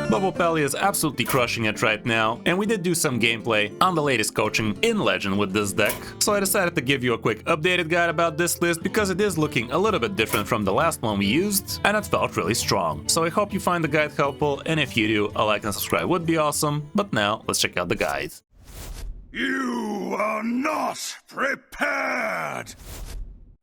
Bubble PALLY is absolutely crushing it right now, and we did do some gameplay on the latest coaching in Legend with this deck, so I decided to give you a quick updated guide about this list because it is looking a little bit different from the last one we used, and it felt really strong. So I hope you find the guide helpful, and if you do, a like and subscribe would be awesome. But now, let's check out the guide. You are not prepared!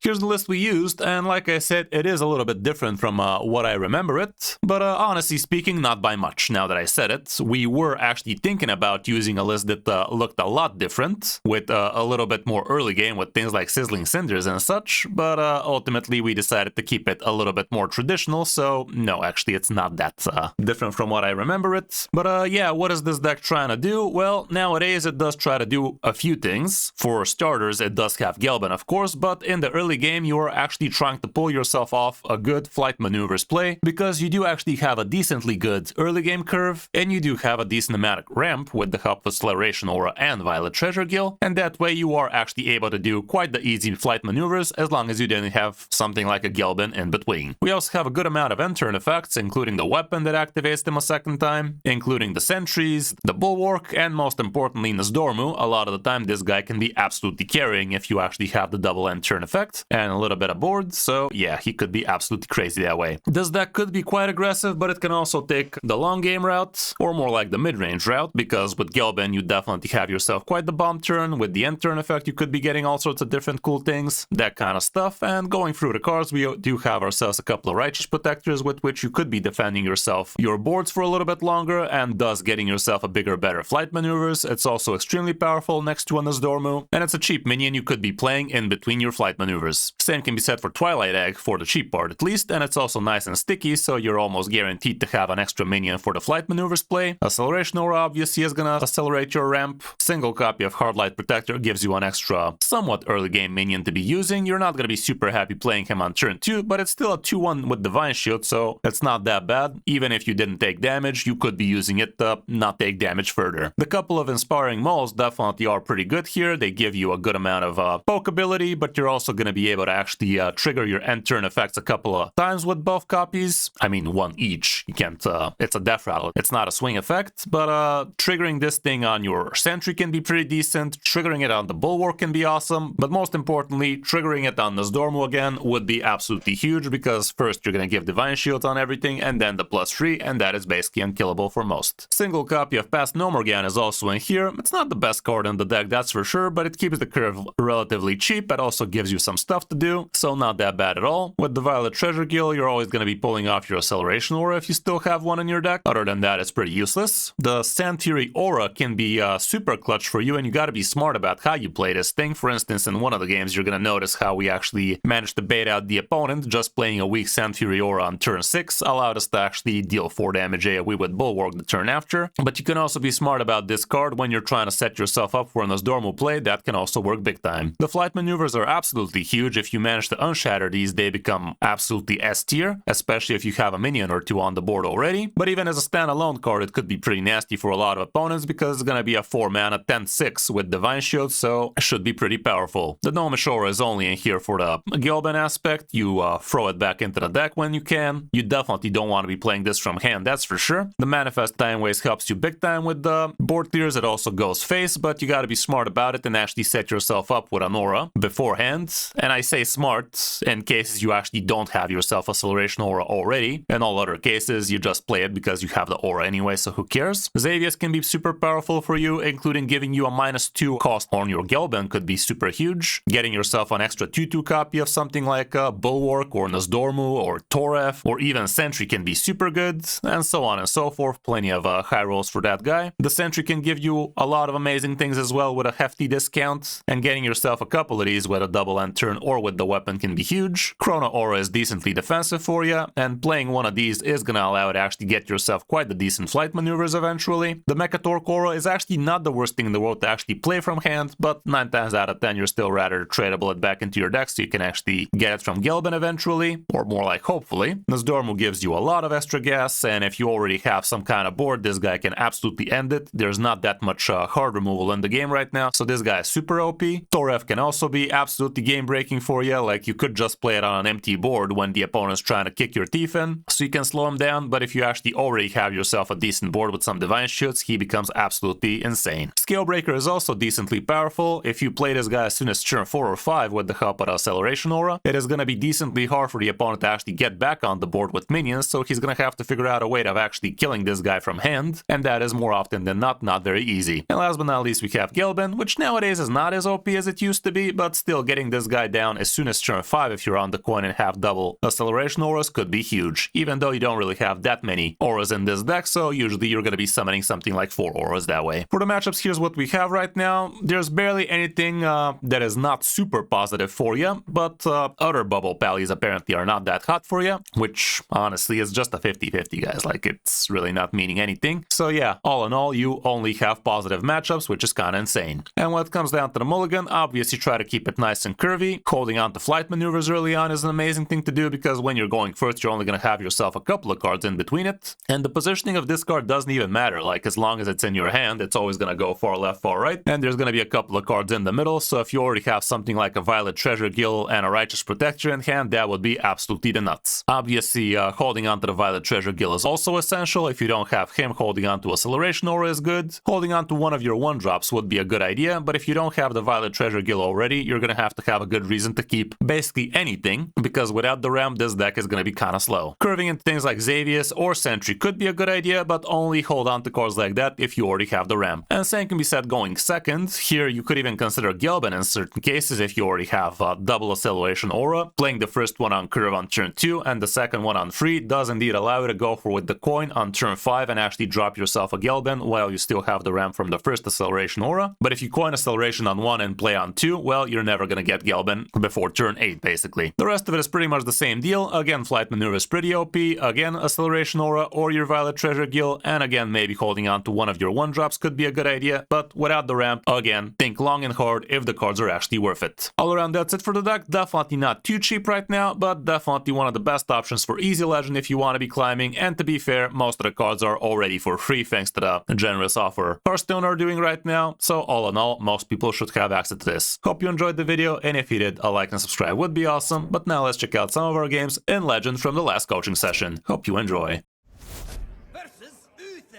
Here's the list we used, and like I said, it is a little bit different from what I remember it, but honestly speaking, not by much now that I said it. We were actually thinking about using a list that looked a lot different, with a little bit more early game with things like Sizzling Cinders and such, but ultimately we decided to keep it a little bit more traditional, so no, actually it's not that different from what I remember it. But yeah, what is this deck trying to do? Well, nowadays it does try to do a few things. For starters, it does have Gelben, of course, but in the early game you are actually trying to pull yourself off a good flight maneuvers play, because you do actually have a decently good early game curve, and you do have a decent amount of ramp with the help of Acceleration Aura and Violet Treasure Gill, and that way you are actually able to do quite the easy flight maneuvers as long as you didn't have something like a Gelben in between. We also have a good amount of end turn effects, including the weapon that activates them a second time, including the sentries, the bulwark, and most importantly Nasdormu. A lot of the time this guy can be absolutely carrying if you actually have the double end turn effect and a little bit of board, so yeah, he could be absolutely crazy that way. This deck could be quite aggressive, but it can also take the long game route, or more like the mid-range route, because with Gelben you definitely have yourself quite the bomb turn. With the end turn effect you could be getting all sorts of different cool things, that kind of stuff. And going through the cards, we do have ourselves a couple of Righteous Protectors with which you could be defending your boards for a little bit longer, and thus getting yourself a bigger, better flight maneuvers. It's also extremely powerful next to a Nasdormu, and it's a cheap minion you could be playing in between your flight maneuvers. Same can be said for Twilight Egg, for the cheap part at least, and it's also nice and sticky, so you're almost guaranteed to have an extra minion for the flight maneuvers play. Acceleration Aura obviously is gonna accelerate your ramp. Single copy of Hardlight Protector gives you an extra, somewhat early game minion to be using. You're not gonna be super happy playing him on turn 2, but it's still a 2-1 with Divine Shield, so it's not that bad. Even if you didn't take damage, you could be using it to not take damage further. The couple of Inspiring Moles definitely are pretty good here. They give you a good amount of poke ability, but you're also gonna be able to actually trigger your end turn effects a couple of times with both copies. I mean, one each. You can't, it's a death rattle. It's not a swing effect, but triggering this thing on your sentry can be pretty decent. Triggering it on the bulwark can be awesome, but most importantly, triggering it on Nasdormu again would be absolutely huge, because first you're gonna give Divine Shield on everything, and then the +3, and that is basically unkillable for most. Single copy of Past Nomorgan is also in here. It's not the best card in the deck, that's for sure, but it keeps the curve relatively cheap. It also gives you some stuff to do, so not that bad at all. With the Violet Treasure Gill, you're always going to be pulling off your Acceleration Aura if you still have one in your deck. Other than that, it's pretty useless. The Sand Fury Aura can be super clutch for you, and you got to be smart about how you play this thing. For instance, in one of the games, you're going to notice how we actually managed to bait out the opponent. Just playing a weak Sand Fury Aura on turn 6 allowed us to actually deal 4 damage AoE with Bulwark the turn after. But you can also be smart about this card when you're trying to set yourself up for a Nasdormu play. That can also work big time. The flight maneuvers are absolutely huge. If you manage to unshatter these, they become absolutely S tier, especially if you have a minion or two on the board already. But even as a standalone card, it could be pretty nasty for a lot of opponents, because it's gonna be a 4-mana 10/6 with Divine Shield, so it should be pretty powerful. The Gnomish Aura is only in here for the Gelben aspect. You throw it back into the deck when you can. You definitely don't want to be playing this from hand, that's for sure. The Manifest Time Waste helps you big time with the board clears. It also goes face, but you gotta be smart about it and actually set yourself up with an aura beforehand. And I say smart in cases you actually don't have yourself Acceleration Aura already. In all other cases, you just play it because you have the aura anyway, so who cares? Xavius can be super powerful for you, including giving you a -2 cost on your Gelben could be super huge. Getting yourself an extra 2/2 copy of something like Bulwark or Nasdormu or Toref or even Sentry can be super good, and so on and so forth. Plenty of high rolls for that guy. The Sentry can give you a lot of amazing things as well with a hefty discount, and getting yourself a couple of these with a double end turn or with the weapon can be huge. Chrono Aura is decently defensive for you, and playing one of these is gonna allow you to actually get yourself quite the decent flight maneuvers eventually. The Mechatorque Aura is actually not the worst thing in the world to actually play from hand, but 9 times out of 10 you're still rather tradable it back into your deck, so you can actually get it from Gelben eventually, or more like hopefully. Nasdormu gives you a lot of extra gas, and if you already have some kind of board, this guy can absolutely end it. There's not that much hard removal in the game right now, so this guy is super OP. Toref can also be absolutely game breaking breaking for you. Like, you could just play it on an empty board when the opponent's trying to kick your teeth in, so you can slow him down, but if you actually already have yourself a decent board with some divine shoots, he becomes absolutely insane. Scalebreaker is also decently powerful. If you play this guy as soon as turn 4 or 5 with the help of Acceleration Aura, it is going to be decently hard for the opponent to actually get back on the board with minions, so he's going to have to figure out a way of actually killing this guy from hand, and that is more often than not very easy. And last but not least, we have Gelbin, which nowadays is not as OP as it used to be, but still getting this guy down as soon as turn 5 if you're on the coin and have double Acceleration Auras could be huge, even though you don't really have that many auras in this deck, so usually you're going to be summoning something like 4 auras that way. For the matchups, here's what we have right now. There's barely anything that is not super positive for you, but other bubble pallies apparently are not that hot for you, which honestly is just a 50-50, guys. Like, it's really not meaning anything. So yeah, all in all, you only have positive matchups, which is kind of insane. And when it comes down to the mulligan, obviously try to keep it nice and curvy. Holding on to flight maneuvers early on is an amazing thing to do, because when you're going first, you're only going to have yourself a couple of cards in between it. And the positioning of this card doesn't even matter. Like, as long as it's in your hand, it's always going to go far left, far right. And there's going to be a couple of cards in the middle, so if you already have something like a Violet Treasure Gill and a Righteous Protector in hand, that would be absolutely the nuts. Obviously, holding on to the Violet Treasure Gill is also essential. If you don't have him, holding on to Acceleration Aura is good. Holding on to one of your 1-drops would be a good idea, but if you don't have the Violet Treasure Gill already, you're going to have a good reason to keep basically anything, because without the ramp, this deck is going to be kind of slow. Curving into things like Xavius or Sentry could be a good idea, but only hold on to cards like that if you already have the ramp. And same can be said going second. Here, you could even consider Gelbin in certain cases if you already have double Acceleration Aura. Playing the first one on curve on turn 2 and the second one on 3 does indeed allow you to go for with the coin on turn 5 and actually drop yourself a Gelbin while you still have the ramp from the first Acceleration Aura. But if you coin Acceleration on 1 and play on 2, well, you're never gonna get Gelbin before turn 8, basically. The rest of it is pretty much the same deal. Again, Flight Maneuver is pretty OP, again, Acceleration Aura or your Violet Treasure Gill, and again, maybe holding on to one of your 1-drops could be a good idea, but without the ramp, again, think long and hard if the cards are actually worth it. All around, that's it for the deck. Definitely not too cheap right now, but definitely one of the best options for easy legend if you want to be climbing, and to be fair, most of the cards are already for free thanks to the generous offer Hearthstone are doing right now, so all in all, most people should have access to this. Hope you enjoyed the video, and if you did, a like and subscribe would be awesome, but now let's check out some of our games in Legend from the last coaching session. Hope you enjoy.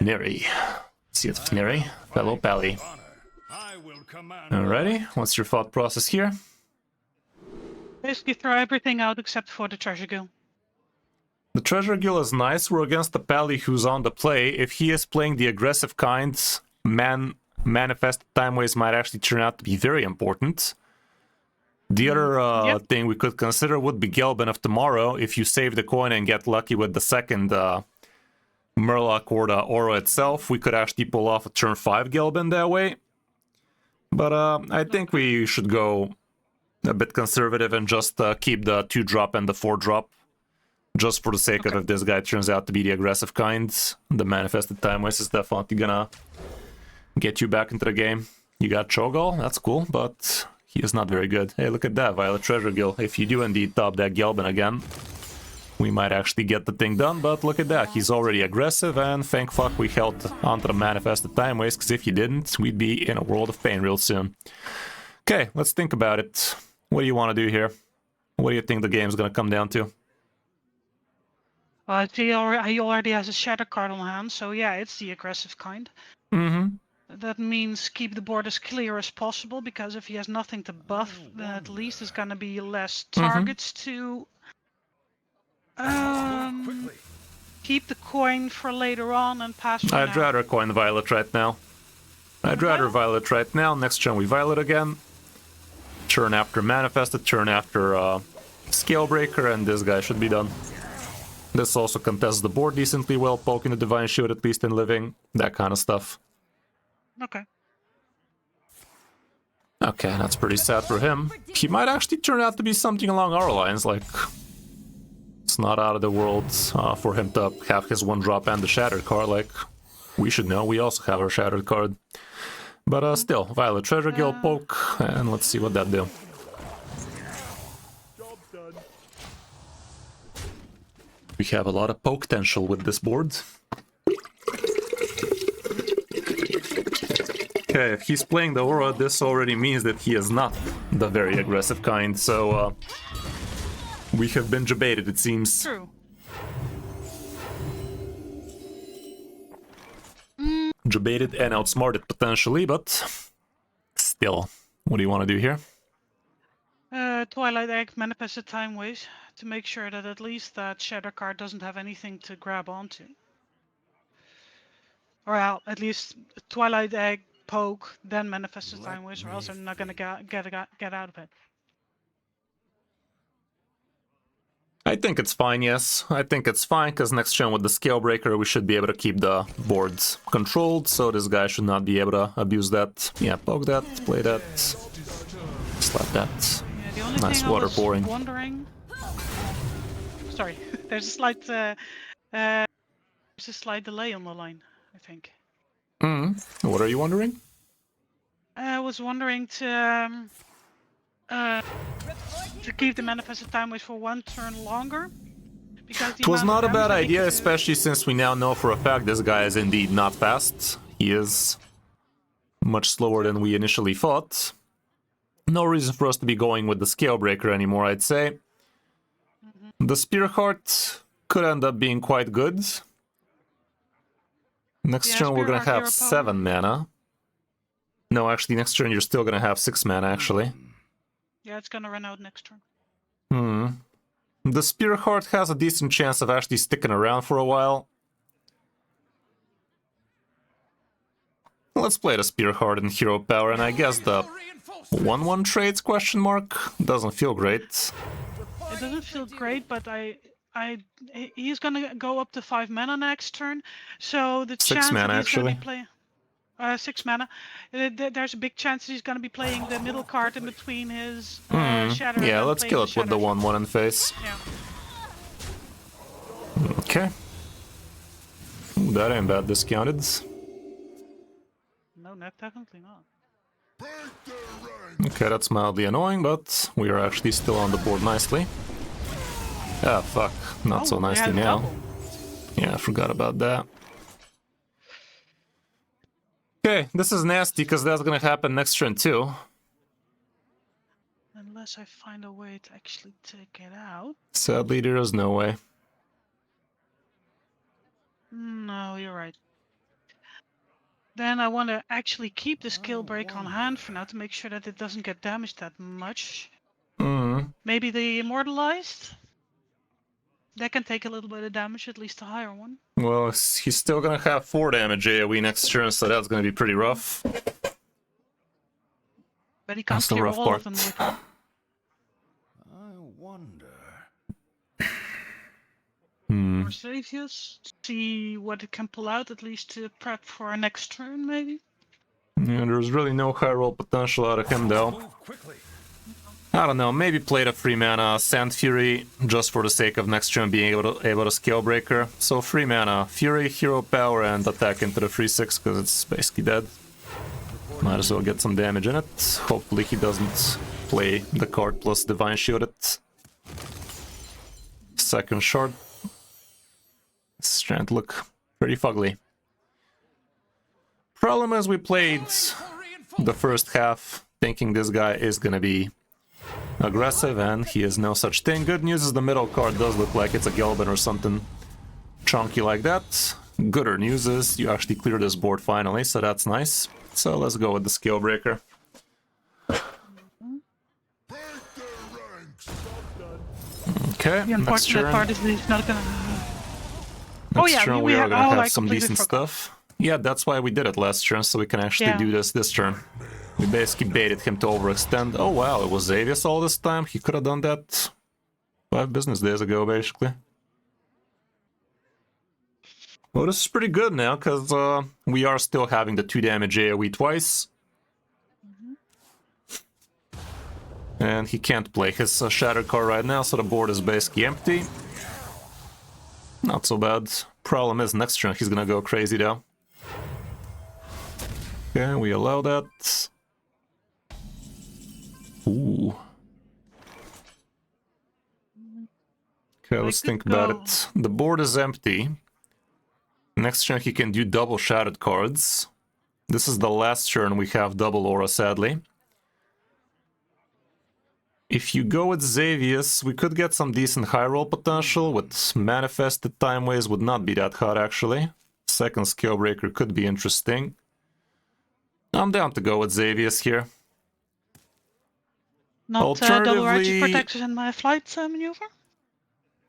Neri. See it, Neri. Fellow Pally. Alrighty, what's your thought process here? Basically throw everything out except for the Treasure Gill. The Treasure Gill is nice. We're against the Pally who's on the play. If he is playing the aggressive kind, Manifested Time Waste might actually turn out to be very important. The other thing we could consider would be Gelbin of tomorrow. If you save the coin and get lucky with the second Murloc or the Aura itself, we could actually pull off a turn 5 Gelbin that way. But I think we should go a bit conservative and just keep the 2-drop and the 4-drop. Just for the sake of if this guy turns out to be the aggressive kind, the Manifested Time Waste is definitely gonna get you back into the game. You got Cho'Gall, that's cool, but he is not very good. Hey, look at that, Violet Treasure Gill. If you do indeed top that Gelbin again, we might actually get the thing done, but look at that, he's already aggressive, and thank fuck we held onto the Manifested Time Waste, because if you didn't, we'd be in a world of pain real soon. Okay, let's think about it. What do you want to do here? What do you think the game's gonna come down to? He already has a Shadow card on hand, so yeah, it's the aggressive kind. That means keep the board as clear as possible, because if he has nothing to buff, then at least there's gonna be less targets to keep the coin for later on and pass. I'd rather coin Violet right now. I'd rather Violet right now. Next turn we Violet again. Turn after Manifested, turn after Scalebreaker, and this guy should be done. This also contests the board decently well, poking the Divine Shield at least in living, that kind of stuff. Okay. Okay, that's pretty sad for him. He might actually turn out to be something along our lines, like... It's not out of the world for him to have his 1-drop and the Shattered card, like... We should know, we also have our Shattered card. But still, Violet Treasure Gill, poke, and let's see what that do. We have a lot of potential with this board. Okay, if he's playing the Aura, this already means that he is not the very aggressive kind, so we have been debated, it seems. True. Debated and outsmarted potentially, but still, what do you want to do here? Twilight Egg, Manifested Time Waste, to make sure that at least that Shatter card doesn't have anything to grab onto. Or at least Twilight Egg, poke, then Manifested Time Waste, or else I'm not gonna get out of it. I think it's fine, yes. I think it's fine, because next turn with the Scale Breaker, we should be able to keep the boards controlled, so this guy should not be able to abuse that. Yeah, poke that, play that, slap that. Yeah, the only Nice thing water I was pouring. wondering... Sorry, there's a slight delay on the line, I think. What are you wondering? I was wondering to keep the Manifested Time Waste for one turn longer. Because It was not a bad idea, especially since we now know for a fact this guy is indeed not fast. He is much slower than we initially thought. No reason for us to be going with the Scale Breaker anymore, I'd say. The Spear Heart could end up being quite good. Next turn we're gonna have 7 mana. No, actually next turn you're still gonna have 6 mana, actually. Yeah, it's gonna run out next turn. The Spear Heart has a decent chance of actually sticking around for a while. Let's play the Spear Heart and Hero Power, and I guess the 1-1 trades question mark doesn't feel great. It doesn't feel great, but he's gonna go up to 5 mana next turn, so the 6 chance mana, that he's actually. gonna be playing 6 mana. There's a big chance that he's gonna be playing the middle card in between his Shatter. Yeah, and let's playing kill it with the Shatter. 1-1 in face. Yeah. Okay. Ooh, that ain't bad discounted. No, definitely not. Okay, that's mildly annoying, but we are actually still on the board nicely. Ah, fuck. Not so Oh, nicely they had a now. double. Yeah, I forgot about that. Okay, this is nasty, because that's gonna happen next turn too. Unless I find a way to actually take it out. Sadly, there is no way. No, you're right. Then I want to actually keep the Skill Break on hand for now to make sure that it doesn't get damaged that much. Maybe the Immortalized? That can take a little bit of damage, at least a higher one. Well, he's still gonna have 4 damage AoE next turn, so that's gonna be pretty rough. But he can't That's the clear rough all part. of them with it. I wonder. Mercedes, see what it can pull out, at least to prep for our next turn, maybe? Yeah, there's really no high roll potential out of him, though. Move quickly. I don't know, maybe play the 3 mana Sand Fury, just for the sake of next turn being able to Scale Breaker. So 3 mana Fury, Hero Power, and attack into the 3/6, because it's basically dead. Might as well get some damage in it. Hopefully he doesn't play the card plus Divine Shield it. Second shard. It's starting to look pretty fugly. Problem is we played the first half thinking this guy is gonna be aggressive, and he is no such thing. Good news is the middle card does look like it's a Gelbin or something chunky like that. Gooder news is you actually clear this board finally, so that's nice. So let's go with the Scale Breaker. Okay, The unfortunate part is that he's not gonna... Next yeah, turn we are have- gonna have I some completely decent forgot. stuff. Yeah, that's why we did it last turn, so we can actually Yeah. do this turn. We basically baited him to overextend. Oh wow, it was Xavius all this time? He could have done that 5 business days ago, basically. Well, this is pretty good now, because we are still having the 2 damage AoE twice. And he can't play his Shatter card right now, so the board is basically empty. Not so bad. Problem is, next turn he's gonna go crazy though. Okay, we allow that. Ooh. Okay, let's could think about go- it. The board is empty. Next turn he can do double shattered cards. This is the last turn we have double aura, sadly. If you go with Xavius, we could get some decent high roll potential. With Manifested Time Waste would not be that hot, actually. Second Scale Breaker could be interesting. I'm down to go with Xavius here. Not double righteous protectors in my flight maneuver?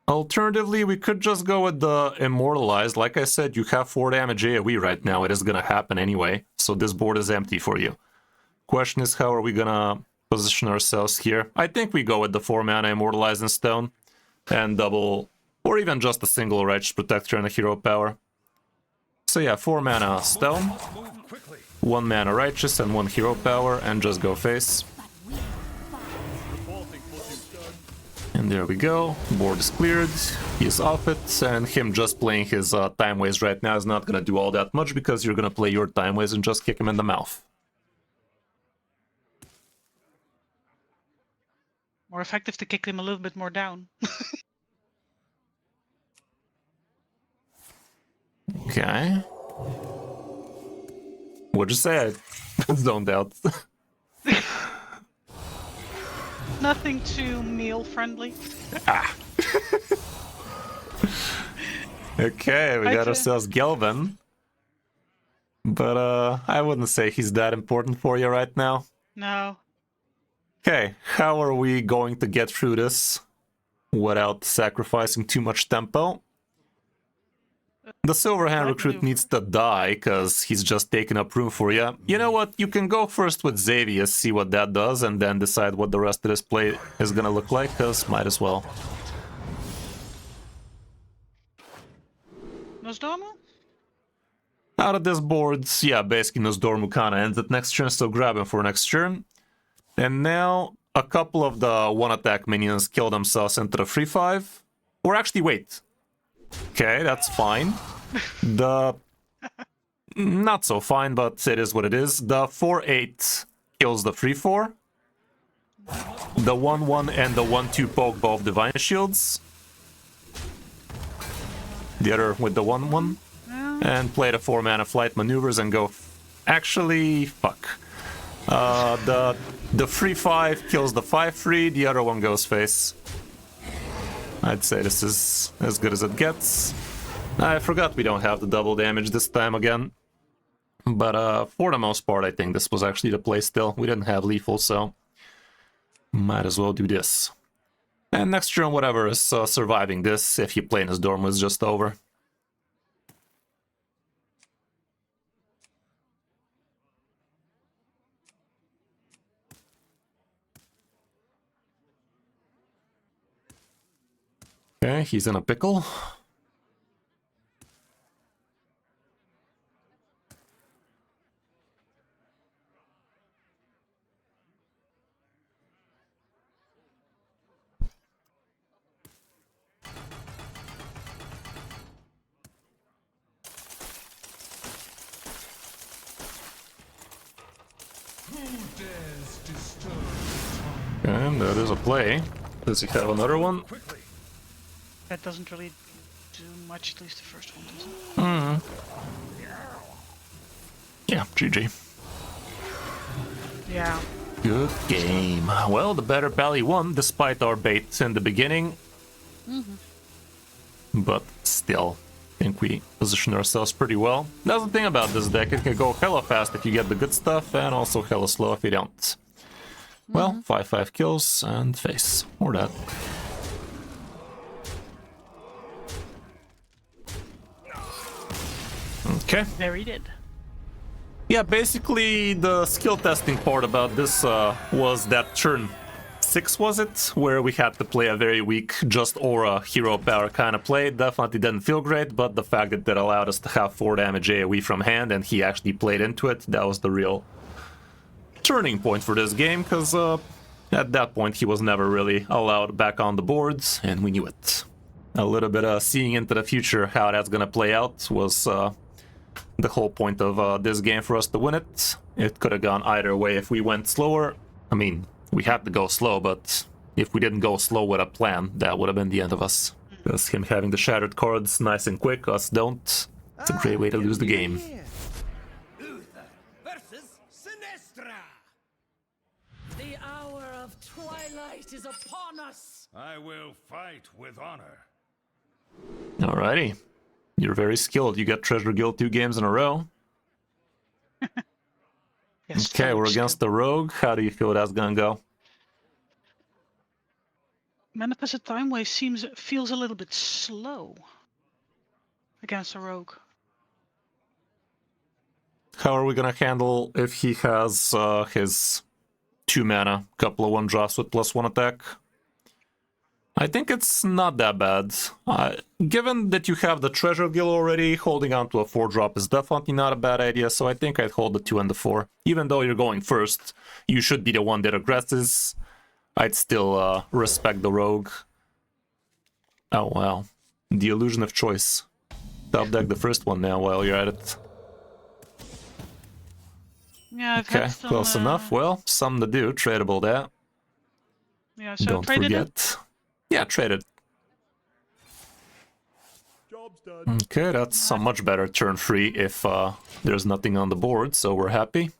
Alternatively, we could just go with the Immortalized. Like I said, you have 4 damage AoE right now. It is gonna happen anyway, so this board is empty for you. Question is, how are we gonna position ourselves here? I think we go with the 4 mana Immortalized in Stone and double, or even just a single Righteous Protector and a Hero Power. So yeah, 4 mana Stone, 1 mana Righteous and 1 Hero Power, and just go face. And there we go, board is cleared, he's off it, and him just playing his Time Waste right now is not gonna do all that much because you're gonna play your Time Waste and just kick him in the mouth. More effective to kick him a little bit more down. Okay. What'd you say? I zoned out. Nothing too meal friendly. Ah. Okay, we got ourselves Gelvin. But I wouldn't say he's that important for you right now. No. Okay, how are we going to get through this without sacrificing too much tempo? The Silverhand recruit needs to die, because he's just taking up room for you. You know what, you can go first with Xavius, see what that does, and then decide what the rest of this play is gonna look like, because might as well. Nosdormu? Out of this board, yeah, basically Nosdormu kinda ends it next turn, so grab him for next turn. And now, a couple of the one-attack minions kill themselves into the 3-5. Or actually, wait. Okay, that's fine. The... not so fine, but it is what it is. The 4-8 kills the 3-4. The 1-1 and the 1-2 poke both Divine Shields. The other with the 1-1. And play the 4-mana flight maneuvers and go... Actually, fuck. The 3-5 kills the 5-3, the other one goes face. I'd say this is as good as it gets. I forgot we don't have the double damage this time again. But for the most part, I think this was actually the play still. We didn't have lethal, so might as well do this. And next turn, whatever is surviving this, if you play in his dorm, was just over. Okay, he's in a pickle. And that is a play. Does he have another one? That doesn't really do much, at least the first one doesn't. Yeah, GG. Yeah. Good game. Well, the better PALLY won, despite our bait in the beginning. But still, I think we positioned ourselves pretty well. That's the thing about this deck, it can go hella fast if you get the good stuff, and also hella slow if you don't. Well, 5-5 kills and face, or that. Okay. Very did. Yeah, basically the skill testing part about this was that turn 6, was it? Where we had to play a very weak, just aura, hero power kind of play. Definitely didn't feel great, but the fact that that allowed us to have 4 damage AoE from hand and he actually played into it, that was the real turning point for this game, because at that point he was never really allowed back on the boards, and we knew it. A little bit of seeing into the future how that's gonna play out was the whole point of this game for us to win it. It could have gone either way if we went slower. I mean, we had to go slow, but if we didn't go slow with a plan, that would have been the end of us. Because him having the shattered cards nice and quick, us don't. It's a great way to lose the game. The hour of twilight is upon us. I will fight with honor. Alrighty. You're very skilled. You got Treasure Guild 2 games in a row. Yes, Okay, we're against the Rogue. How do you feel that's gonna go? Manifested Time Waste feels a little bit slow against a rogue. How are we gonna handle if he has his 2 mana, couple of 1-drops with +1 attack? I think it's not that bad. Given that you have the Treasure Guild already, holding on to a 4-drop is definitely not a bad idea, so I think I'd hold the 2 and the 4. Even though you're going first, you should be the one that aggresses. I'd still respect the Rogue. Oh wow. The Illusion of Choice. Top deck the first one now while you're at it. Yeah, I've Okay, had some, close enough. Well, something to do. Tradable that. Yeah, so Don't traded it. forget. Yeah, trade it. Job's done. Okay, that's a much better turn free if there's nothing on the board, so we're happy.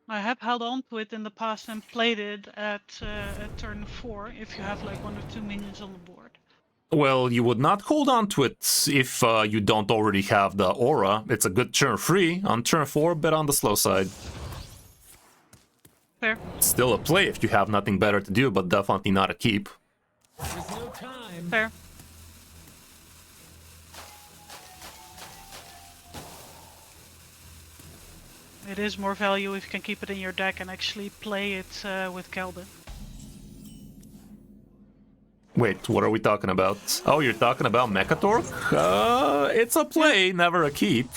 I have held on to it in the past and played it at turn 4 if you have like 1 or 2 minions on the board. Well, you would not hold on to it if you don't already have the aura. It's a good turn free. On turn 4, bet on the slow side. Fair. Still a play if you have nothing better to do, but definitely not a keep. There's no time. Fair. It is more value if you can keep it in your deck and actually play it with Kelvin. Wait, what are we talking about? Oh, you're talking about Mechatork? It's a play, never a keep.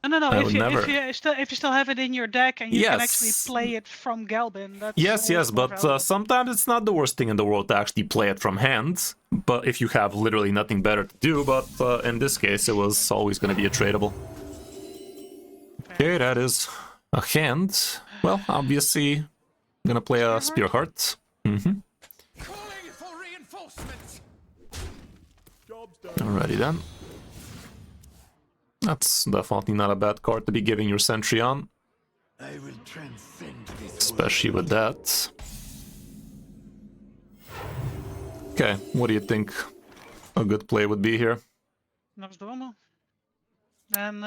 No. I If would you, never. if you still have it in your deck and you can actually Yes. play it from Galbin, that's Yes, always more but valuable. sometimes it's not the worst thing in the world to actually play it from hand. But if you have literally nothing better to do, but in this case, it was always going to be a tradable. Okay, that is a hand. Well, obviously, I'm gonna play a Spearheart. Calling for reinforcements. Job's done. Alrighty then. That's definitely not a bad card to be giving your sentry on, I will transcend this especially with that. Okay, what do you think a good play would be here? Nostromo. And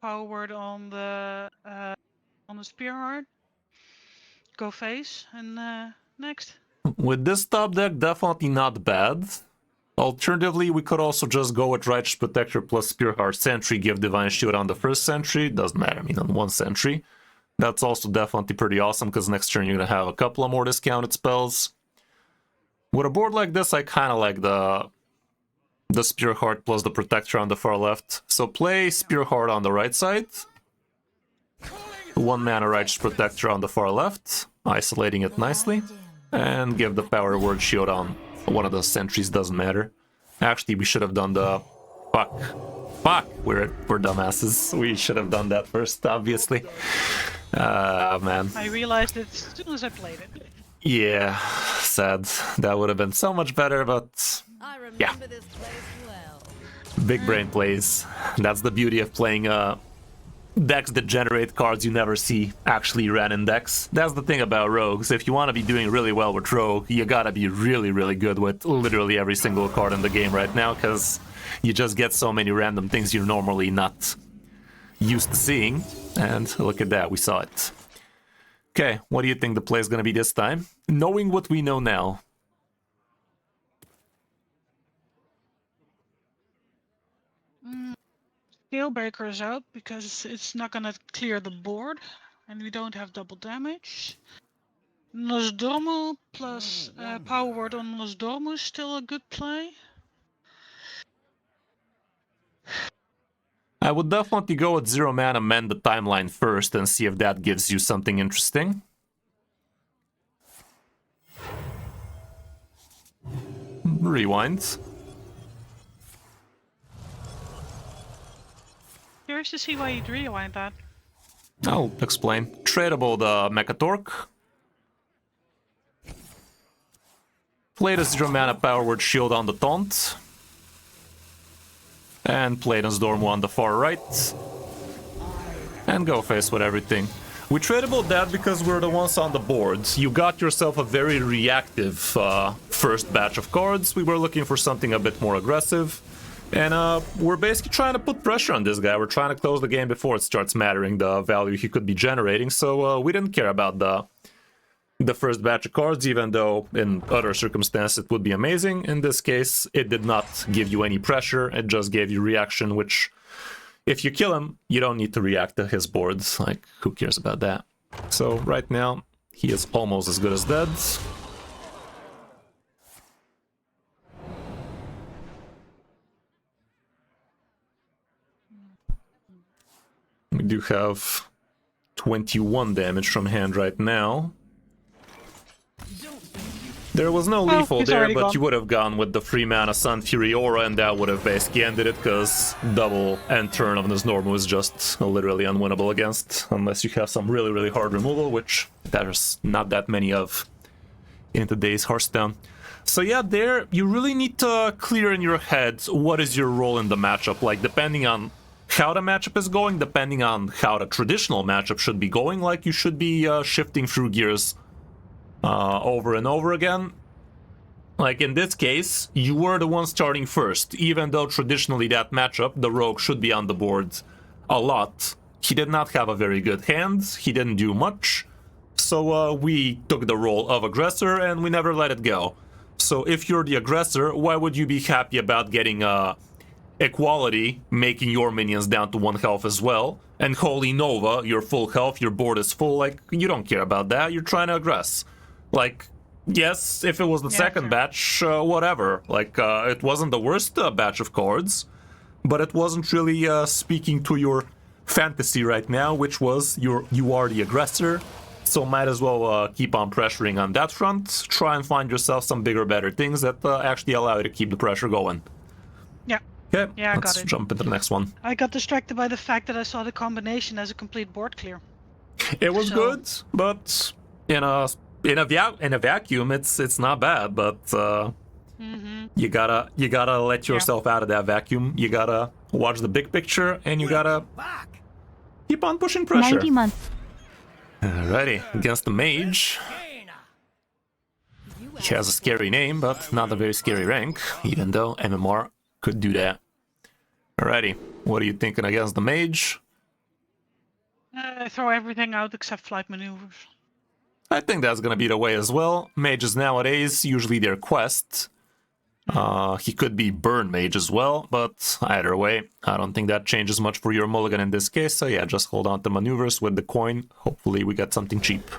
power word on the Spearheart. Go face and next. With this top deck, definitely not bad. Alternatively, we could also just go with Righteous Protector plus Spearheart Sentry, give Divine Shield on the first sentry. Doesn't matter, I mean on one sentry. That's also definitely pretty awesome, because next turn you're gonna have a couple of more discounted spells. With a board like this, I kind of like the Spearheart plus the Protector on the far left. So play Spearheart on the right side. 1 mana Righteous Protector on the far left, isolating it nicely. And give the Power Word Shield on one of the sentries, doesn't matter. Actually, we should have done the... Fuck! We're dumbasses. We should have done that first, obviously. Man. I realized it as soon as I played it. Yeah, sad. That would have been so much better, but... I remember this place well. Big brain plays. That's the beauty of playing decks that generate cards you never see actually ran in decks. That's the thing about rogues. If you want to be doing really well with rogue, you gotta be really, really good with literally every single card in the game right now, because you just get so many random things you're normally not used to seeing. And look at that, we saw it. Okay, what do you think the play is gonna be this time? Knowing what we know now. Scalebreaker is out because it's not gonna clear the board, and we don't have double damage. Nostromo plus power word on Nostromo is still a good play. I would definitely go with 0 mana, mend the timeline first, and see if that gives you something interesting. Rewind. Curious to see why you'd rewind that. I'll explain. Tradable the Mechatork. Play the 0 mana Power Word Shield on the Taunt. And play the Storm on the far right. and go face with everything. We tradable that because we're the ones on the board. You got yourself a very reactive first batch of cards. We were looking for something a bit more aggressive. And we're basically trying to put pressure on this guy. We're trying to close the game before it starts mattering the value he could be generating. So we didn't care about the first batch of cards, even though in other circumstances it would be amazing. In this case, it did not give you any pressure. It just gave you reaction, which... if you kill him, you don't need to react to his boards. Like, who cares about that? So, right now, he is almost as good as dead. We do have 21 damage from hand right now. There was no lethal there, but you would have gone with the 3-mana Sun Fury Aura, and that would have basically ended it, because double end turn of this normal is just literally unwinnable against, unless you have some really, really hard removal, which there's not that many of in today's Hearthstone. So yeah, there, you really need to clear in your head what is your role in the matchup, like depending on how the matchup is going, depending on how the traditional matchup should be going, like you should be shifting through gears over and over again. Like in this case, you were the one starting first, even though traditionally that matchup, the rogue should be on the board a lot. He did not have a very good hand, he didn't do much, so we took the role of aggressor and we never let it go. So if you're the aggressor, why would you be happy about getting equality, making your minions down to 1 health as well, and Holy Nova, you're full health, your board is full? Like, you don't care about that, you're trying to aggress. Like, yes, if it was the second batch, whatever. Like, it wasn't the worst batch of cards, but it wasn't really speaking to your fantasy right now, which was you are the aggressor, so might as well keep on pressuring on that front. Try and find yourself some bigger, better things that actually allow you to keep the pressure going. Yeah. Okay, Yeah, I let's got it. jump into the next one. I got distracted by the fact that I saw the combination as a complete board clear. It was good, but in a vacuum, it's not bad. But you gotta let yourself out of that vacuum. You gotta watch the big picture, and you gotta keep on pushing pressure. 90 months. Alrighty, against the mage. He has a scary name, but not a very scary rank, even though MMR could do that. Alrighty, what are you thinking against the mage? I throw everything out except flight maneuvers. I think that's gonna be the way as well. Mages nowadays, usually their quest. He could be burn mage as well, but either way, I don't think that changes much for your mulligan in this case. So yeah, just hold on to maneuvers with the coin. Hopefully we get something cheap.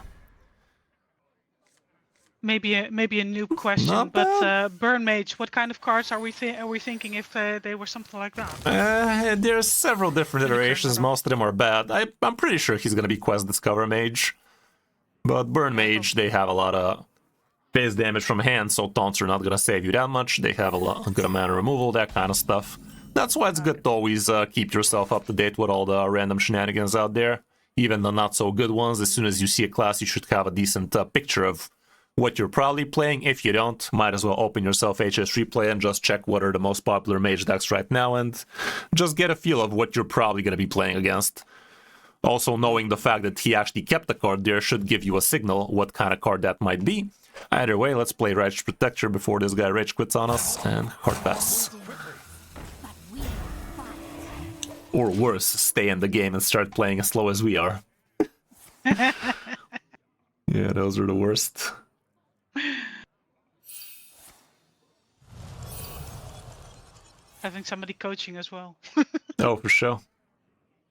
Maybe a noob question, Not but burn mage. What kind of cards are we thinking if they were something like that? There's several different iterations. Most of them are bad. I'm pretty sure he's gonna be quest discover mage, but burn mage, they have a lot of base damage from hand, so taunts are not gonna save you that much. They have a good amount of removal, that kind of stuff. That's why it's good to always keep yourself up to date with all the random shenanigans out there, even the not so good ones. As soon as you see a class, you should have a decent picture of what you're probably playing. If you don't, might as well open yourself HS Replay and just check what are the most popular mage decks right now and just get a feel of what you're probably going to be playing against. Also, knowing the fact that he actually kept the card there should give you a signal what kind of card that might be. Either way, let's play Rage Protector before this guy rage quits on us and hard pass. Or worse, stay in the game and start playing as slow as we are. Yeah, those are the worst. Having somebody coaching as well. Oh, for sure.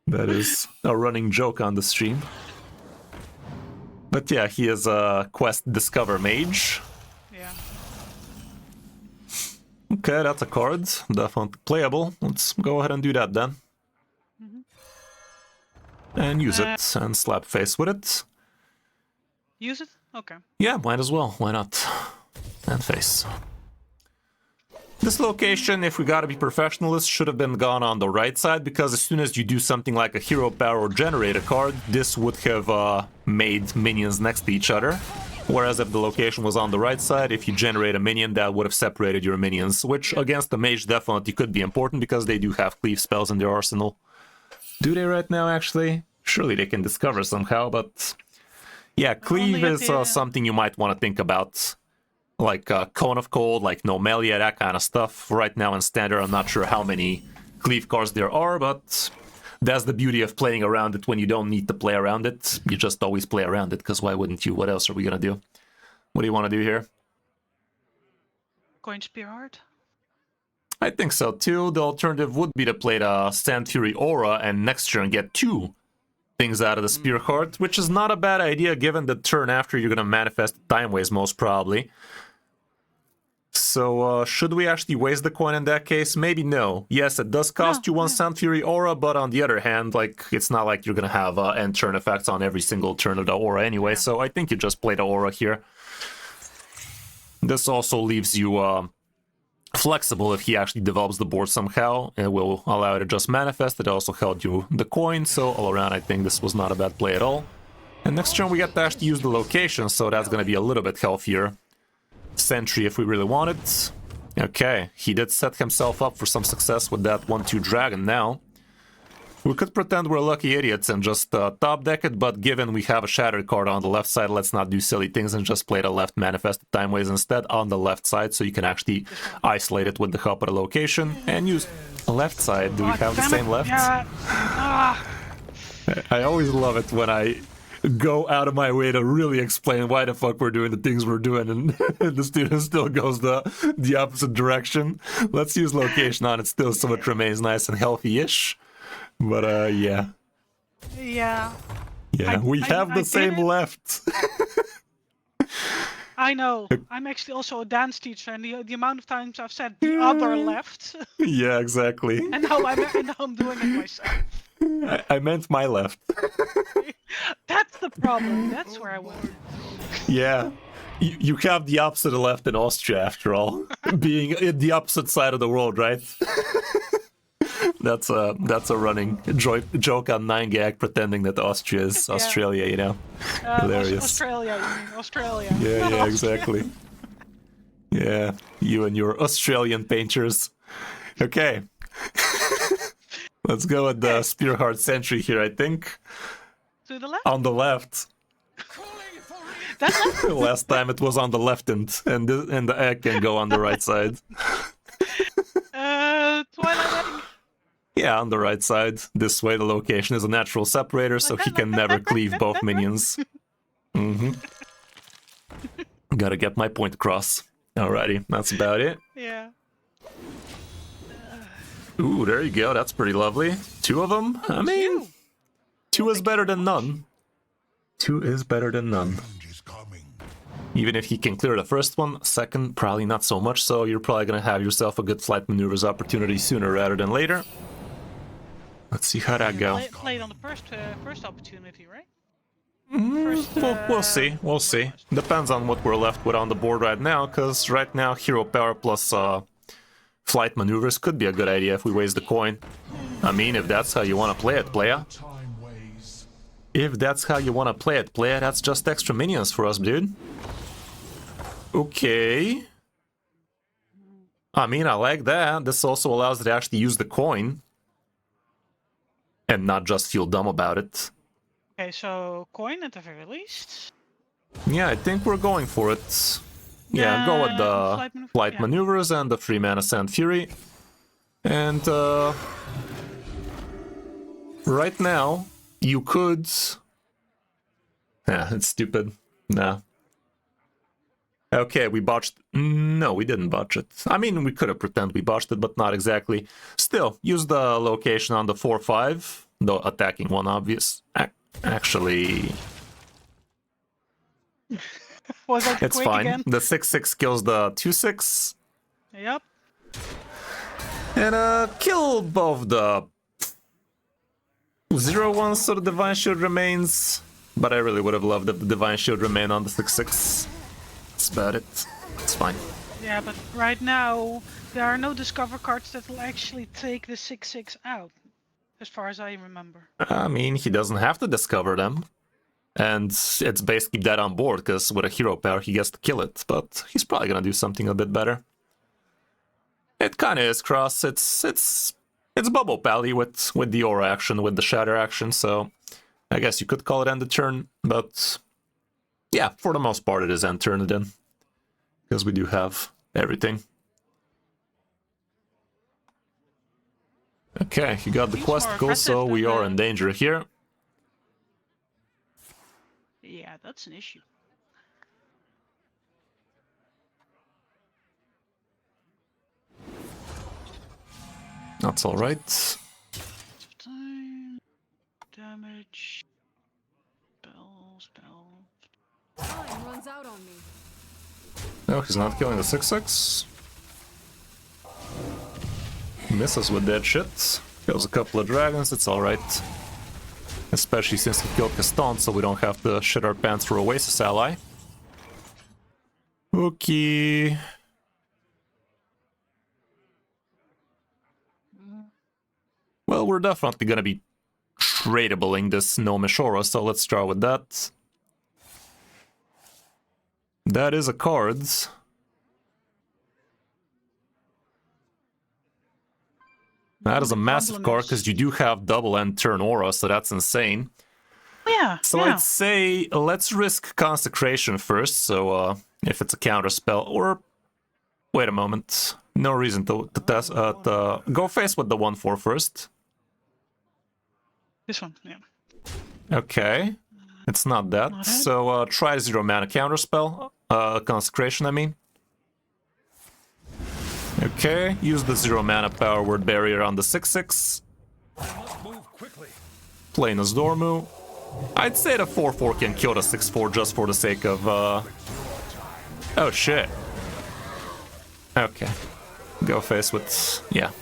That is a running joke on the stream. But yeah, he is a quest discover mage. Yeah. Okay, that's a card. Definitely playable. Let's go ahead and do that then. And use it and slap face with it. Use it? Okay. Yeah, might as well. Why not? And face. This location, if we gotta be professionalists, should have been gone on the right side, because as soon as you do something like a hero power or generate a card, this would have made minions next to each other. Whereas if the location was on the right side, if you generate a minion, that would have separated your minions, which against the mage definitely could be important, because they do have cleave spells in their arsenal. Do they right now, actually? Surely they can discover somehow, but yeah, cleave Only at is the- something you might want to think about. Like Cone of Cold, like Nomelia, that kind of stuff. Right now in Standard, I'm not sure how many cleave cards there are, but that's the beauty of playing around it when you don't need to play around it. You just always play around it, because why wouldn't you? What else are we gonna do? What do you want to do here? Coin Spear Heart. I think so too. The alternative would be to play the Sand Fury Aura and next turn get 2 things out of the Spear Heart, which is not a bad idea given the turn after you're gonna manifest Time Waste most probably. So, should we actually waste the coin in that case? Maybe no. Yes, it does cost you 1 Sand Fury Aura, but on the other hand, like, it's not like you're gonna have end turn effects on every single turn of the Aura anyway, so I think you just play the Aura here. This also leaves you flexible if he actually develops the board somehow. It will allow you to just manifest. It also held you the coin, so all around I think this was not a bad play at all. And next turn we get to actually use the location, so that's gonna be a little bit healthier. Sentry if we really want it. Okay, he did set himself up for some success with that 1-2 dragon now. We could pretend we're lucky idiots and just top deck it, but given we have a shattered card on the left side, let's not do silly things and just play the left manifested Time Waste instead on the left side, so you can actually isolate it with the help of the location and use the left side. Do we have the Damn same it. left? Yeah. Ah. I always love it when I go out of my way to really explain why the fuck we're doing the things we're doing, and the student still goes the opposite direction. Let's use location on it still so it remains nice and healthy-ish. But yeah. Yeah. Yeah, we have I the did same it. left. I know. I'm actually also a dance teacher, and the amount of times I've said the other left, Yeah, exactly. and now I'm doing it myself. I meant my left. That's the problem. That's where I went. Yeah. You have the opposite of left in Austria, after all. Being in the opposite side of the world, right? That's a running joke on 9gag, pretending that Austria is Australia, you know? Hilarious. Australia, you mean Australia? Yeah, Not yeah, Austria. exactly. Yeah, you and your Australian painters. Okay. Let's go with the Spearheart Sentry here, I think. To the left. On the left. That's left. Last time it was on the left and the egg can go on the right side. Twilight Wedding. Yeah, on the right side. This way the location is a natural separator, so he can never cleave both minions. Gotta get my point across. Alrighty, that's about it. Yeah. Ooh, there you go, that's pretty lovely. 2 of them? I mean, 2 is better than none. 2 is better than none. Is coming. Even if he can clear the first one, second, probably not so much, so you're probably gonna have yourself a good flight maneuvers opportunity sooner rather than later. Let's see how that go. Played on the first opportunity, right? We'll see, we'll see. Depends on what we're left with on the board right now, because right now hero power plus flight maneuvers could be a good idea if we waste the coin. I mean, if that's how you want to play it, playa. If that's how you want to play it, playa, that's just extra minions for us, dude. Okay. I mean, I like that. This also allows it to actually use the coin. And not just feel dumb about it. Okay, so coin at the very least. Yeah, I think we're going for it. Yeah, go with the flight maneuvers and the 3-mana Sand Fury. And right now, you could... Yeah, it's stupid. Nah. Okay, we botched... No, we didn't botch it. I mean, we could have pretended we botched it, but not exactly. Still, use the location on the 4-5. The attacking one, obvious. Actually... Was that It's quick fine. again? The 6-6 kills the 2-6. Yep. And kill both the 0-1 so the Divine Shield remains. But I really would have loved if the Divine Shield remained on the 6-6. That's about it. It's fine. Yeah, but right now there are no discover cards that will actually take the 6-6 out, as far as I remember. I mean, he doesn't have to discover them. And it's basically dead on board, because with a hero power he gets to kill it. But he's probably gonna do something a bit better. It kinda is cross. It's Bubble Pally with the aura action, with the shatter action, so I guess you could call it end of turn, but yeah, for the most part it is end turn then. Because we do have everything. Okay, he got the He's quest more goal, so aggressive we than are the- in danger here. Yeah, that's an issue. That's alright. Time, damage, spell. Time runs out on me. No, he's not killing the 6/6. Misses with that shit. Kills a couple of dragons, it's alright. Especially since he killed Gaston, so we don't have to shit our pants for Oasis ally. Okay. Well, we're definitely gonna be tradabling this No Mishora, so let's start with that. That is a card. That is a massive card because you do have double end turn aura, so that's insane. Yeah. So yeah. I'd say let's risk Consecration first, so if it's a counter spell, or wait a moment, no reason to test. Go face with the 1/4 first. This one, yeah. Okay, it's not that. Not it? So try 0 mana counter spell, Consecration, I mean. Okay, use the 0 mana power word barrier on the 6/6. Move quickly. Play Nozdormu. I'd say the 4/4 can kill the 6/4 just for the sake of. Oh shit. Okay. Go face with. Yeah.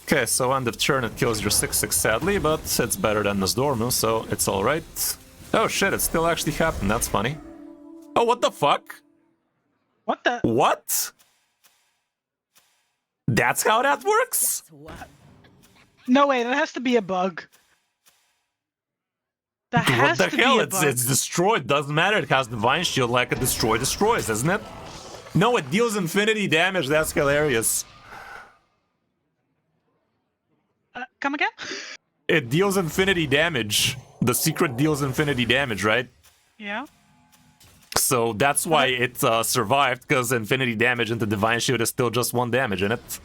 Okay, so end of turn it kills your 6/6 sadly, but it's better than Nozdormu, so it's alright. Oh shit, it still actually happened, that's funny. Oh, what the fuck? What the? What? That's how that works? No way, that has to be a bug. That What has the to hell? be a bug. It's destroyed. Doesn't matter. It has Divine Shield like a destroy destroys, isn't it? No, it deals infinity damage. That's hilarious. Come again? It deals infinity damage. The secret deals infinity damage, right? Yeah. So that's why it survived, because infinity damage into Divine Shield is still just 1 damage in it.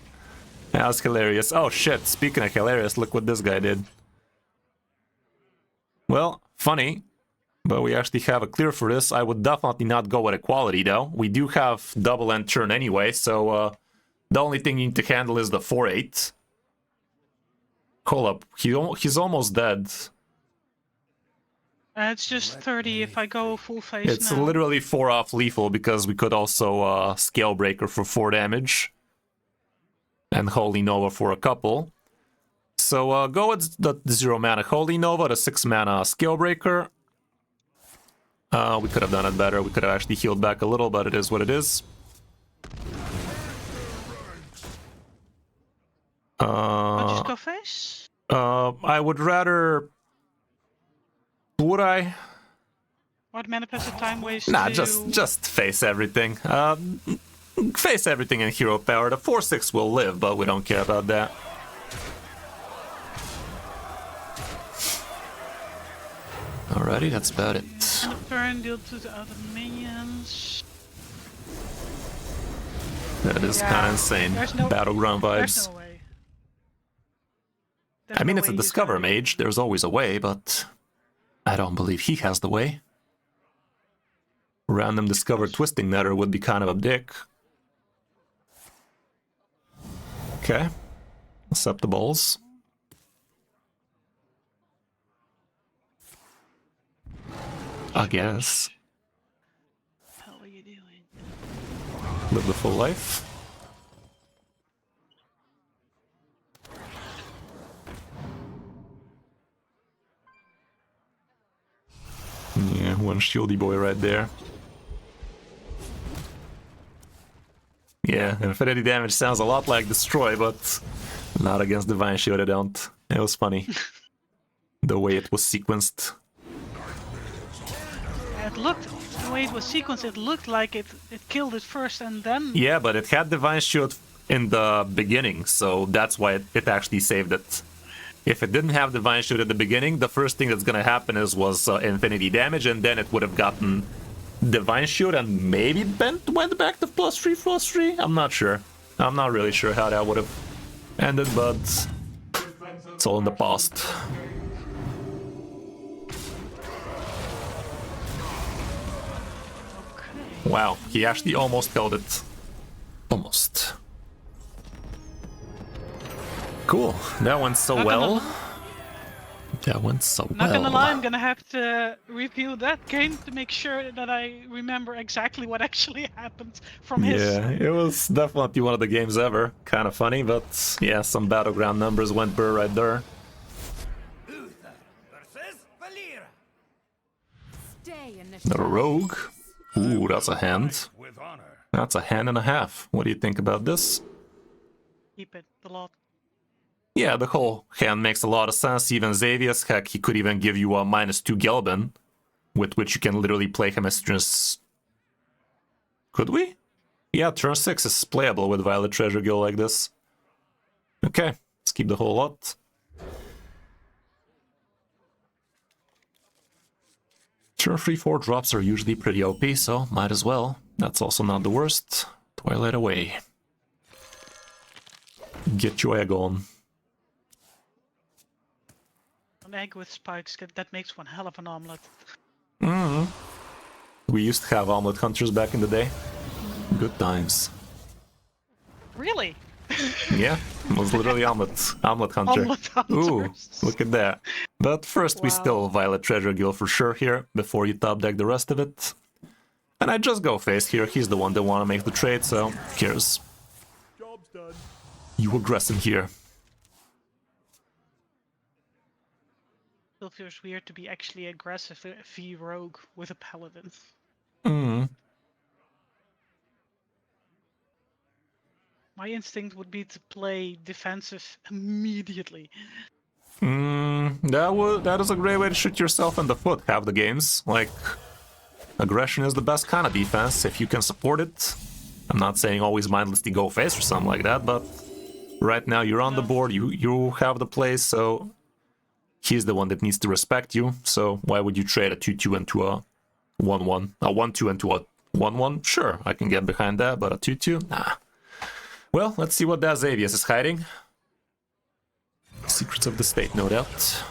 That's hilarious. Oh shit, speaking of hilarious, look what this guy did. Well, funny, but we actually have a clear for this. I would definitely not go with equality though. We do have double end turn anyway, so the only thing you need to handle is the 4/8. Hold up, he's almost dead. It's just 30 if I go full face It's now. literally 4 off lethal because we could also Scale Breaker for 4 damage. And Holy Nova for a couple. So go with the 0 mana Holy Nova, the 6 mana Scale Breaker. We could have done it better. We could have actually healed back a little, but it is what it is. I'll just go face? I would rather... Would I? What manifested time waste Nah, to... just face everything. Face everything in hero power. The 4/6 will live, but we don't care about that. Alrighty, that's about it. Turn, deal to the other minions. That is Yeah, kind of insane. there's no- Battleground vibes. There's no way. There's I mean, no it's a way he's Discover gonna- Mage. There's always a way, but I don't believe he has the way. Random Discover Twisting Netter would be kind of a dick. Okay. Acceptables. I guess. What the hell are you doing? Live the full life. Yeah, one shieldy boy right there. Yeah, infinity damage sounds a lot like Destroy, but not against Divine Shield, I don't. It was funny. The way it was sequenced. It looked, the way it was sequenced, it looked like it killed it first and then... Yeah, but it had Divine Shield in the beginning, so that's why it actually saved it. If it didn't have Divine Shield at the beginning, the first thing that's gonna happen was infinity damage, and then it would have gotten Divine Shield and maybe went back to +3/+3? I'm not sure. I'm not really sure how that would have ended, but it's all in the past. Wow, he actually almost held it. Almost. Cool, that went so well. That went so well. Not gonna lie, I'm gonna have to review that game to make sure that I remember exactly what actually happened from his. Yeah, it was definitely one of the games ever. Kind of funny, but yeah, some battleground numbers went burr right there. Stay in the Another rogue. Ooh, that's a hand. With honor. That's a hand and a half. What do you think about this? Keep it a lot. Yeah, the whole hand makes a lot of sense. Even Xavius, heck, he could even give you a -2 Gelbin, with which you can literally play him as turns... Could we? Yeah, turn 6 is playable with Violet Treasure Guild like this. Okay, let's keep the whole lot. Turn 3/4 drops are usually pretty OP, so might as well. That's also not the worst. Twilight away. Get your egg on. An egg with spikes, that makes one hell of an omelet. We used to have omelet hunters back in the day. Good times. Really? Yeah, it was literally omelet hunter. Omelet hunters. Ooh, look at that. But first we Wow. still Violet Treasure Guild for sure here, before you top deck the rest of it. And I just go face here, he's the one that wanna make the trade, so who cares? Job's done. You aggress him here. Still feels weird to be actually aggressive v rogue with a paladin. My instinct would be to play defensive immediately. That is a great way to shoot yourself in the foot half the games. Like, aggression is the best kind of defense if you can support it. I'm not saying always mindlessly go face or something like that, but right now you're on the board, you have the play, so he's the one that needs to respect you. So why would you trade a 2/2 into a 1/1? A 1/2 into a 1/1? Sure, I can get behind that, but a 2/2? Nah. Well, let's see what that Xavius is hiding. Secrets of the State, no doubt.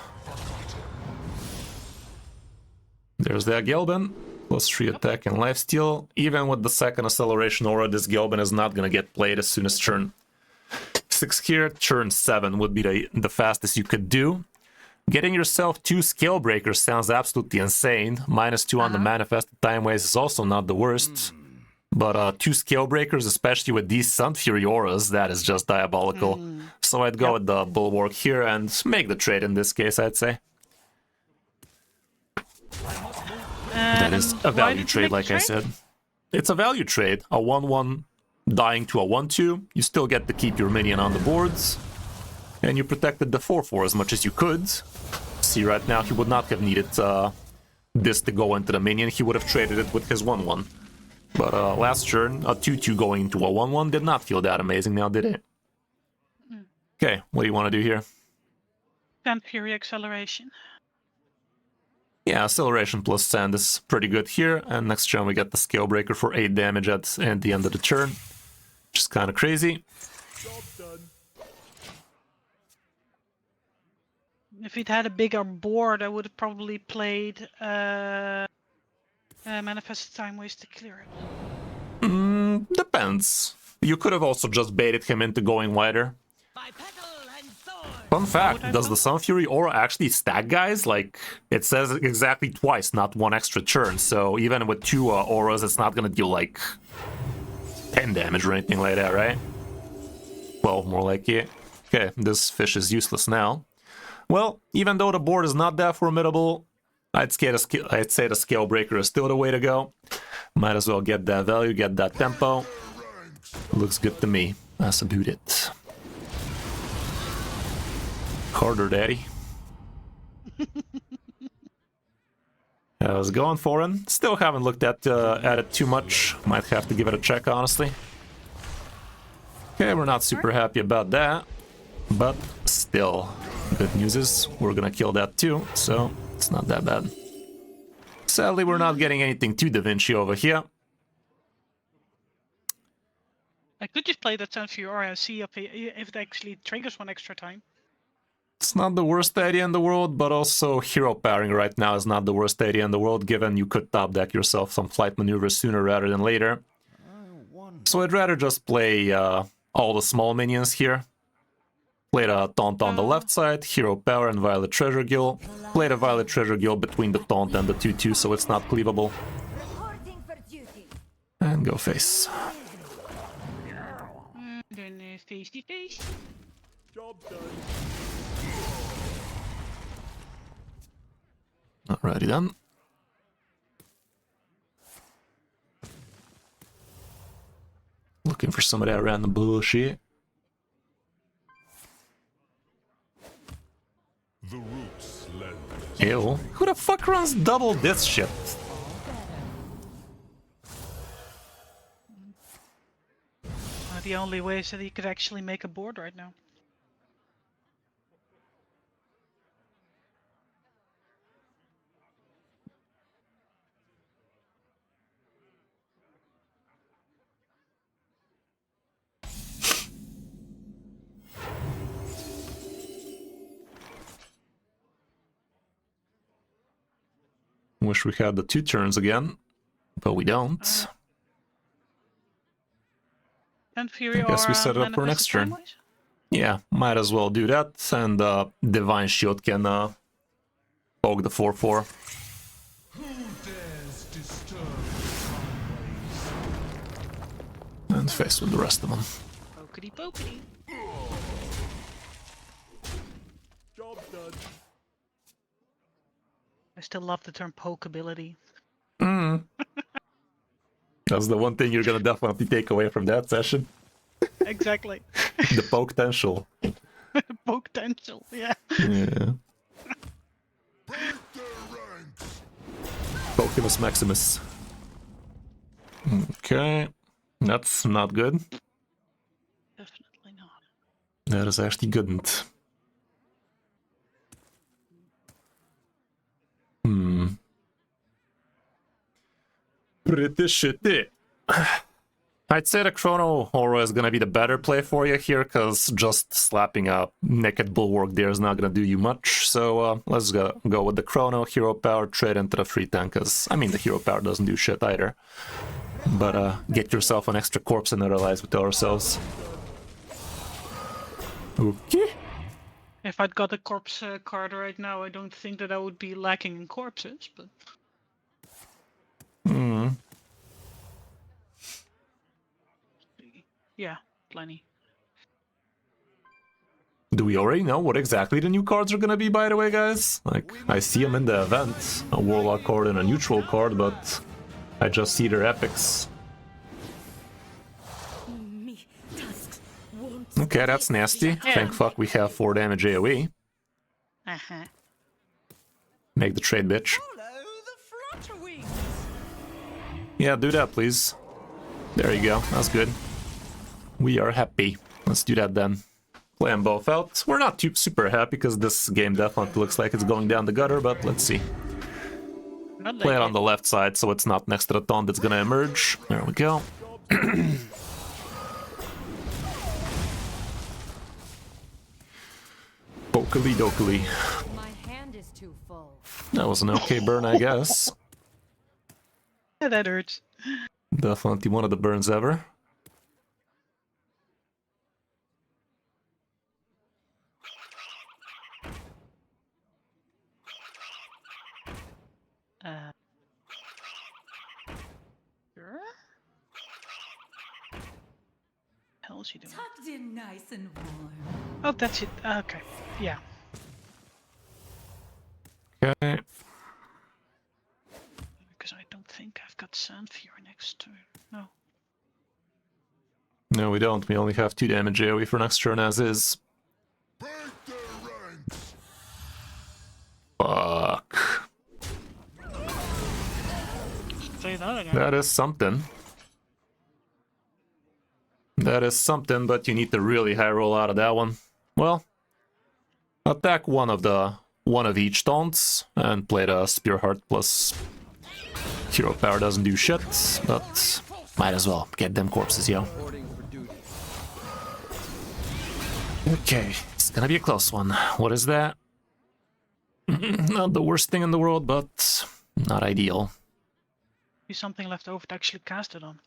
There's that Gelbin. +3 attack and lifesteal. Even with the second acceleration aura, this Gelbin is not gonna get played as soon as turn 6 here. Turn 7 would be the fastest you could do. Getting yourself 2 Scale Breakers sounds absolutely insane. -2 on the Manifested Time Waste is also not the worst. But 2 Scale Breakers, especially with these Sun Fury auras, that is just diabolical. So I'd go with the Bulwark here and make the trade in this case, I'd say. That is a value trade, like I said. It's a value trade. A 1/1 dying to a 1/2. You still get to keep your minion on the boards. And you protected the 4/4 as much as you could. See, right now, he would not have needed this to go into the minion. He would have traded it with his 1/1. But last turn, a 2/2 going into a 1/1 did not feel that amazing now, did it? Okay, what do you want to do here? 10 Fury Acceleration. Yeah, acceleration plus sand is pretty good here. And next turn we get the Scale Breaker for 8 damage at the end of the turn. Which is kind of crazy. Job's done. If he'd had a bigger board, I would have probably played Manifested Time Waste to clear it. Depends. You could have also just baited him into going wider. By petal and sword. Fun fact, does the Sun Fury aura actually stack, guys? Like, it says exactly twice, not 1 extra turn. So even with 2 auras, it's not gonna deal like 10 damage or anything like that, right? 12 more like it. Okay, this fish is useless now. Well, even though the board is not that formidable, I'd say the Scale Breaker is still the way to go. Might as well get that value, get that tempo. Looks good to me. That's about it. Harder, daddy. I was going for him. Still haven't looked at it too much. Might have to give it a check, honestly. Okay, we're not super happy about that. But still, Good news is we're gonna kill that too, so it's not that bad. Sadly, we're not getting anything too Da Vinci over here. I could just play that Sunfury and see if it actually triggers one extra time. It's not the worst idea in the world, but also hero pairing right now is not the worst idea in the world, given you could top deck yourself some flight maneuvers sooner rather than later. So I'd rather just play all the small minions here. Play the Taunt on the left side, Hero Power and Violet Treasure Guild. Play the Violet Treasure Guild between the Taunt and the 2-2 so it's not cleavable. And go face. Then face. Job done. Alrighty then. Looking for some of that random bullshit. The roots lend. Ew. Who the fuck runs double this shit? The only way is that he could actually make a board right now. Wish we had the 2 turns again, but we don't. And Fury I guess we or, set it up for Manifest next turn. Timeways? Yeah, might as well do that, and Divine Shield can poke the 4-4. And face with the rest of them. Pokety pokety. Job done. I still love the term poke ability. That's the one thing you're gonna definitely take away from that session. Exactly. The potential. Potential, yeah. Yeah. Pokemus Maximus. Okay. That's not good. Definitely not. That is actually goodn't. Pretty shitty. I'd say the Chrono Aura is gonna be the better play for you here, because just slapping a Naked Bulwark there is not gonna do you much. So let's go with the Chrono, Hero Power, trade into the free tank, because, I mean, the Hero Power doesn't do shit either. But get yourself an extra corpse and allies with ourselves. Okay. If I'd got a corpse card right now, I don't think that I would be lacking in corpses, but... Yeah, plenty. Do we already know what exactly the new cards are gonna be, by the way, guys? Like, I see them in the event, a Warlock card and a neutral card, but I just see their epics. Okay, that's nasty. Thank fuck we have 4 damage AoE. Uh-huh. Make the trade, bitch. Yeah, do that, please. There you go, that's good. We are happy. Let's do that then. Play them both out. We're not too super happy because this game definitely looks like it's going down the gutter, but let's see. Play it on the left side so it's not next to the taunt that's gonna emerge. There we go. Pokaly dokily. My hand is too full. That was an okay burn, I guess. Yeah, that hurts. Definitely one of the burns ever. Sure. Hell is she doing? Tucked in nice and warm. Oh, that's it. Okay. Yeah. Okay. Because I don't think I've got Sandfury next turn. No. No, we don't. We only have 2 damage AoE for next turn as is. Fuck. Say that again. That is something. That is something, but you need to really high roll out of that one. Well, Attack one of each taunts and play the Spear Heart plus Hero Power doesn't do shit, but might as well get them corpses, yo. Okay, it's gonna be a close one. What is that? Not the worst thing in the world, but not ideal. Be something left over to actually cast it on.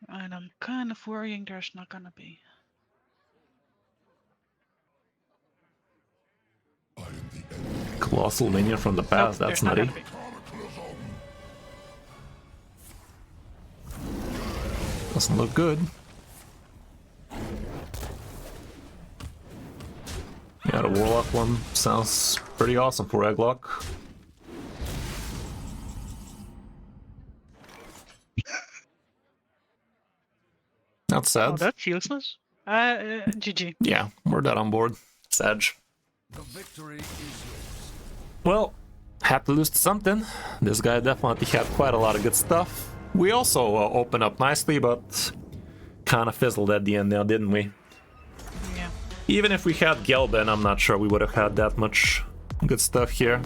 And I'm kind of worrying there's not gonna be. Colossal minion from the past, Nope, that's there's not nutty. gonna be. Doesn't look good. Yeah, the Warlock one sounds pretty awesome for Egglock. That's sad. Oh, that's useless. GG. Yeah, we're dead on board. Sad. The victory is yours. Well, had to lose to something. This guy definitely had quite a lot of good stuff. We also opened up nicely, but kind of fizzled at the end now, didn't we? Yeah. Even if we had Gelben, I'm not sure we would have had that much good stuff here.